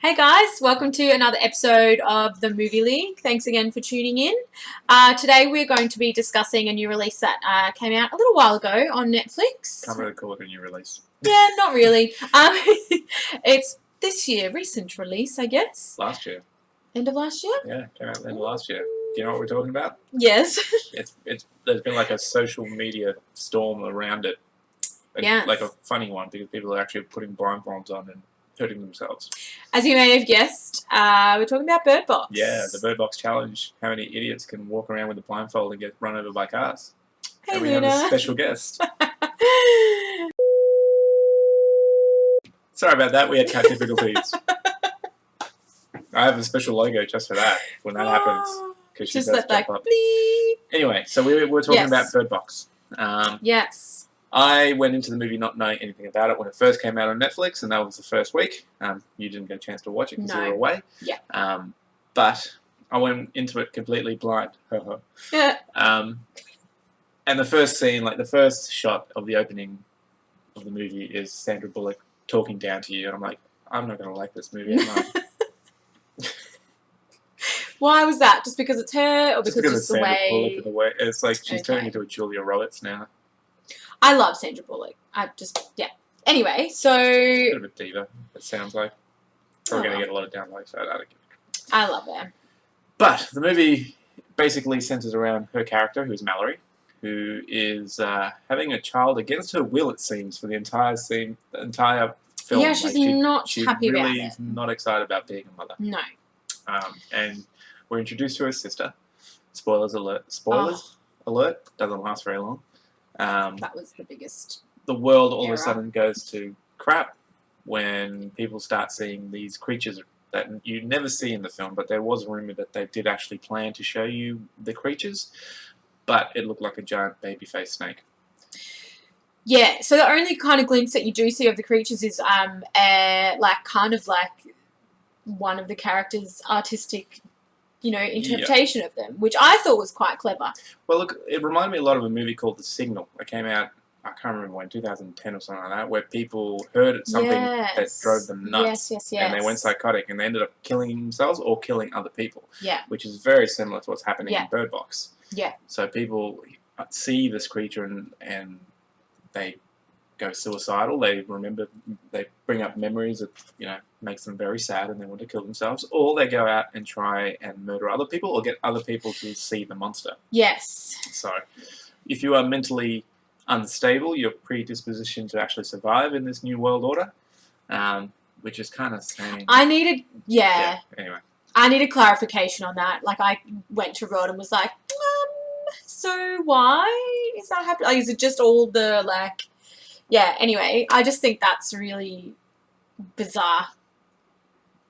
Hey guys, welcome to another episode of the Movie League. Thanks again for tuning in. Today we're going to be discussing a new release that came out a little while ago on Netflix. Can't really call it a new release. Yeah, not really. It's this year, recent release, I guess. Last year. End of last year? Yeah, came out at the end of last year. Do you know what we're talking about? Yes. There's been like a social media storm around it. Yes. Like a funny one because people are actually putting blindfolds on and hurting themselves. As you may have guessed, we're talking about Bird Box. Yeah, the Bird Box Challenge. How many idiots can walk around with a blindfold and get run over by cars? Hey, and we Luna. have a special guest. Sorry about that, we had cat difficulties. I have a special logo just for that when that happens. Because she Just does let that jump up. bleep. Anyway, so we're talking Yes. about Bird Box. Yes. I went into the movie not knowing anything about it when it first came out on Netflix, and that was the first week. You didn't get a chance to watch it because you No. were away. Yeah. But I went into it completely blind. Yeah. And the first scene, like the first shot of the opening of the movie is Sandra Bullock talking down to you, and I'm like, I'm not going to like this movie, am I? Why was that? Just because it's her, or Just because because it's it's the Sandra Bullock way? and the way it's like she's turning Okay. into a Julia Roberts now. I love Sandra Bullock. Yeah. Anyway, so Bit of a diva, it sounds like. Probably going to get a lot of downloads, so I don't give a I love her. But the movie basically centers around her character, who's Mallory, who is having a child against her will, it seems, for the entire film. Yeah, she's not happy about really it. is not excited about being a mother. No. And we're introduced to her sister. Spoilers alert. Spoilers alert. Doesn't last very long. That was the biggest. The world all of Error. a sudden goes to crap when people start seeing these creatures that you never see in the film, but there was a rumour that they did actually plan to show you the creatures, but it looked like a giant baby-faced snake. Yeah, so the only kind of glimpse that you do see of the creatures is kind of like one of the characters' artistic, interpretation of them, which I thought was quite clever. Well, look, it reminded me a lot of a movie called The Signal. It came out, I can't remember when, 2010 or something like that, where people heard something that drove them nuts. Yes. And they went psychotic and they ended up killing themselves or killing other people. Yeah. Which is very similar to what's happening Yeah. in Bird Box. Yeah. So people see this creature and they go suicidal. They bring up memories that, makes them very sad and they want to kill themselves. Or they go out and try and murder other people or get other people to see the monster. Yes. So if you are mentally unstable, you're predispositioned to actually survive in this new world order, which is kind of saying... Anyway. I needed clarification on that. Like, I went to Rod and was like, so why is that happening? Like, is it just all the, anyway, I just think that's really bizarre.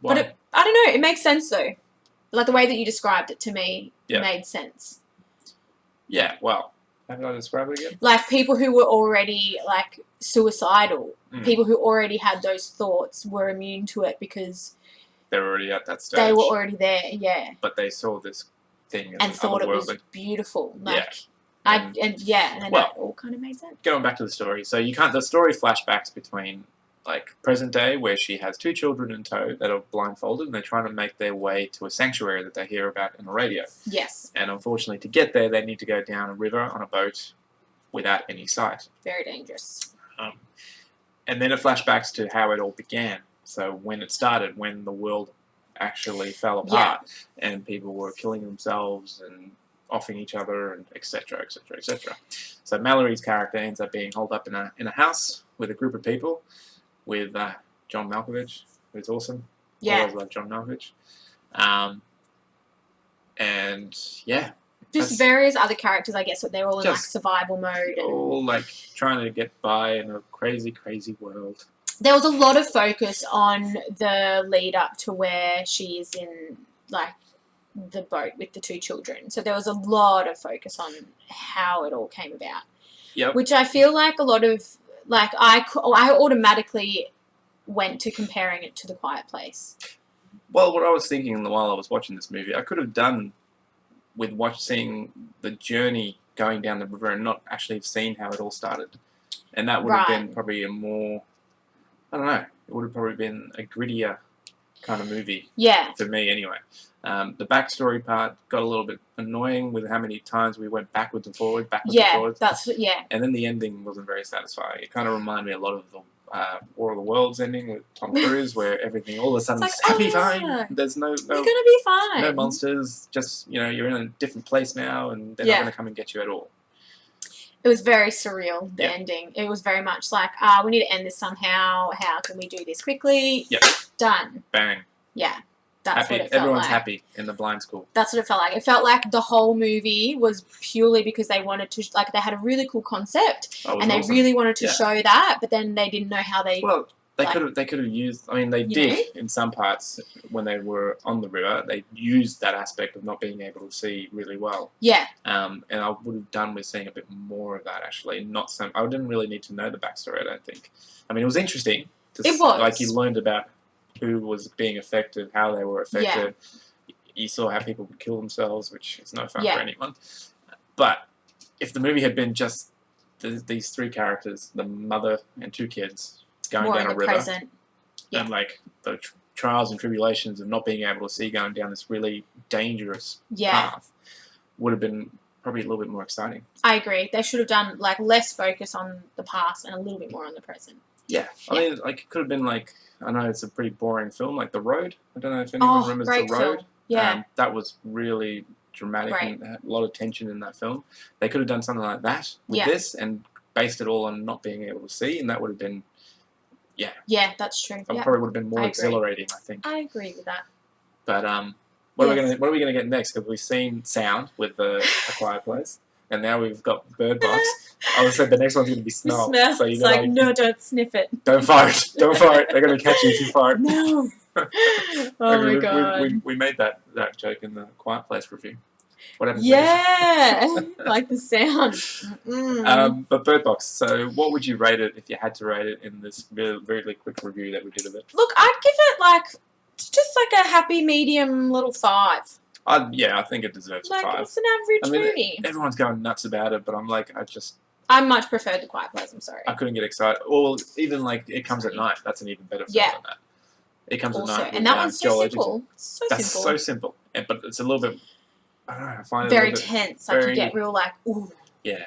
Why? But I don't know, it makes sense though. Like, the way that you described it to me made sense. Yeah, well, how did I describe it again? Like, people who were already, suicidal, people who already had those thoughts were immune to it because... They were already at that stage. They were already there, yeah. But they saw this thing and thought it was beautiful. And then that all kind of made sense. Going back to the story, so the story flashbacks between present day where she has two children in tow that are blindfolded and they're trying to make their way to a sanctuary that they hear about on the radio. Yes. And unfortunately to get there they need to go down a river on a boat without any sight. Very dangerous. And then it flashbacks to how it all began. So when it started, when the world actually fell apart and people were killing themselves and offing each other and etc, etc, etc. So Mallory's character ends up being holed up in a house with a group of people with John Malkovich, who's awesome. Yeah. Always love John Malkovich. Just various other characters, I guess, but they're all in survival mode. All trying to get by in a crazy, crazy world. There was a lot of focus on the lead up to where she is in the boat with the two children. So there was a lot of focus on how it all came about. Yep. Which I feel like a lot of I automatically went to comparing it to The Quiet Place. Well, what I was thinking while I was watching this movie, I could have done with seeing the journey going down the river and not actually have seen how it all started. And that would have been probably a more, I don't know, it would have probably been a grittier kind of movie Yeah. for me, anyway. The backstory part got a little bit annoying with how many times we went backwards and forwards, Yeah, that's yeah. and then the ending wasn't very satisfying. It kind of reminded me a lot of the War of the Worlds ending with Tom Cruise, where everything all of a sudden It's is like, happy, oh, fine. There's no You're gonna be fine. no monsters. Just you're in a different place now, and they're not going to come and get you at all. It was very surreal, the Yeah. ending. It was very much like, we need to end this somehow. How can we do this quickly? Yep. Done. Bang. Yeah. That's Happy. what it felt Everyone's like. happy in the blind school. That's what it felt like. It felt like the whole movie was purely because they wanted to, like, they had a really cool concept, That was and they awesome. really wanted to Yeah. show that, but then they didn't know how they. Well, they like- could have used. I mean, they You did in some parts when they were on the river. They used that aspect of not being able to see really well. Yeah. And I would have done with seeing a bit more of that, actually. Not some. I didn't really need to know the backstory, I don't think. I mean, it was interesting. It was. Like, you learned about who was being affected, how they were affected. You saw how people would kill themselves, which is no fun Yeah. for anyone. But if the movie had been just these three characters, the mother and two kids, going More down in a the river, present. Yeah. and like the trials and tribulations of not being able to see going down this really dangerous Yeah. path, would have been probably a little bit more exciting. I agree. They should have done, like, less focus on the past and a little bit more on the present. Yeah, I mean, like, it could have been like, I know it's a pretty boring film, like The Road. I don't know if anyone remembers great The Road. film. Yeah. That was really dramatic Great. and had a lot of tension in that film. They could have done something like that with Yeah. this and based it all on not being able to see, and that would have been, Yeah, that's true. that Yeah. probably would have been more I agree. exhilarating, I think. I agree with that. But what Yes. are we gonna get next? Because we've seen Sound with A Quiet Place, and now we've got Bird Box. I would say the next one's gonna be Smell. Smell. So you It's gotta, like, no, don't sniff it. don't fire it. Don't fire it. They're gonna catch you if you fire it. No. Oh Okay, my god. we made that joke in the Quiet Place review. What happened? Yeah. Like the sound. Mm-mm. But Bird Box. So, what would you rate it if you had to rate it in this very, very quick review that we did of it? Look, I'd give it like just like a happy medium little 5. Yeah, I think it deserves a Like 5. it's an average movie. Everyone's going nuts about it, but I'm like, I much prefer The Quiet Place. I'm sorry. I couldn't get excited. Or even like It Comes at Night. That's an even better film Yeah. than that. It Comes Also, at Night. and with, that one's so Joel simple. So That's simple. so simple, but it's a little bit. I don't know. I find it Very a little bit, tense. Like very- you get real like, ooh. yeah.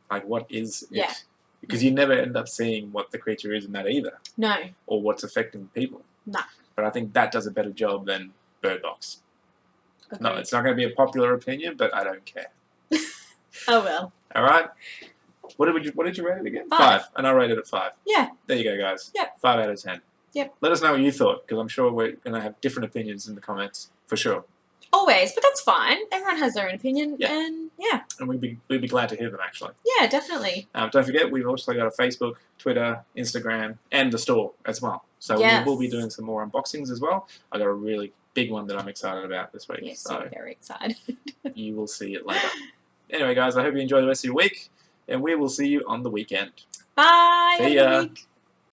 Like, what is it? Yeah. Because you never end up seeing what the creature is in that either, No. or what's affecting people. No. But I think that does a better job than Bird Box. No, Agreed. it's not going to be a popular opinion, but I don't care. Oh well. All right. What did you rate it again? 5. And I rated it 5. Yeah. There you go, guys. Yep. 5 out of 10. Yep. Let us know what you thought, because I'm sure we're going to have different opinions in the comments for sure. Always, but that's fine. Everyone has their own opinion, Yeah. and yeah, And we'd be glad to hear them, actually. yeah, definitely. Don't forget, we've also got a Facebook, Twitter, Instagram, and the store as well. So Yes. we will be doing some more unboxings as well. I got a really big one that I'm excited about this week. Yes, So I'm very excited. you will see it later. Anyway, guys, I hope you enjoy the rest of your week, and we will see you on the weekend. Bye. See Have a good ya. week.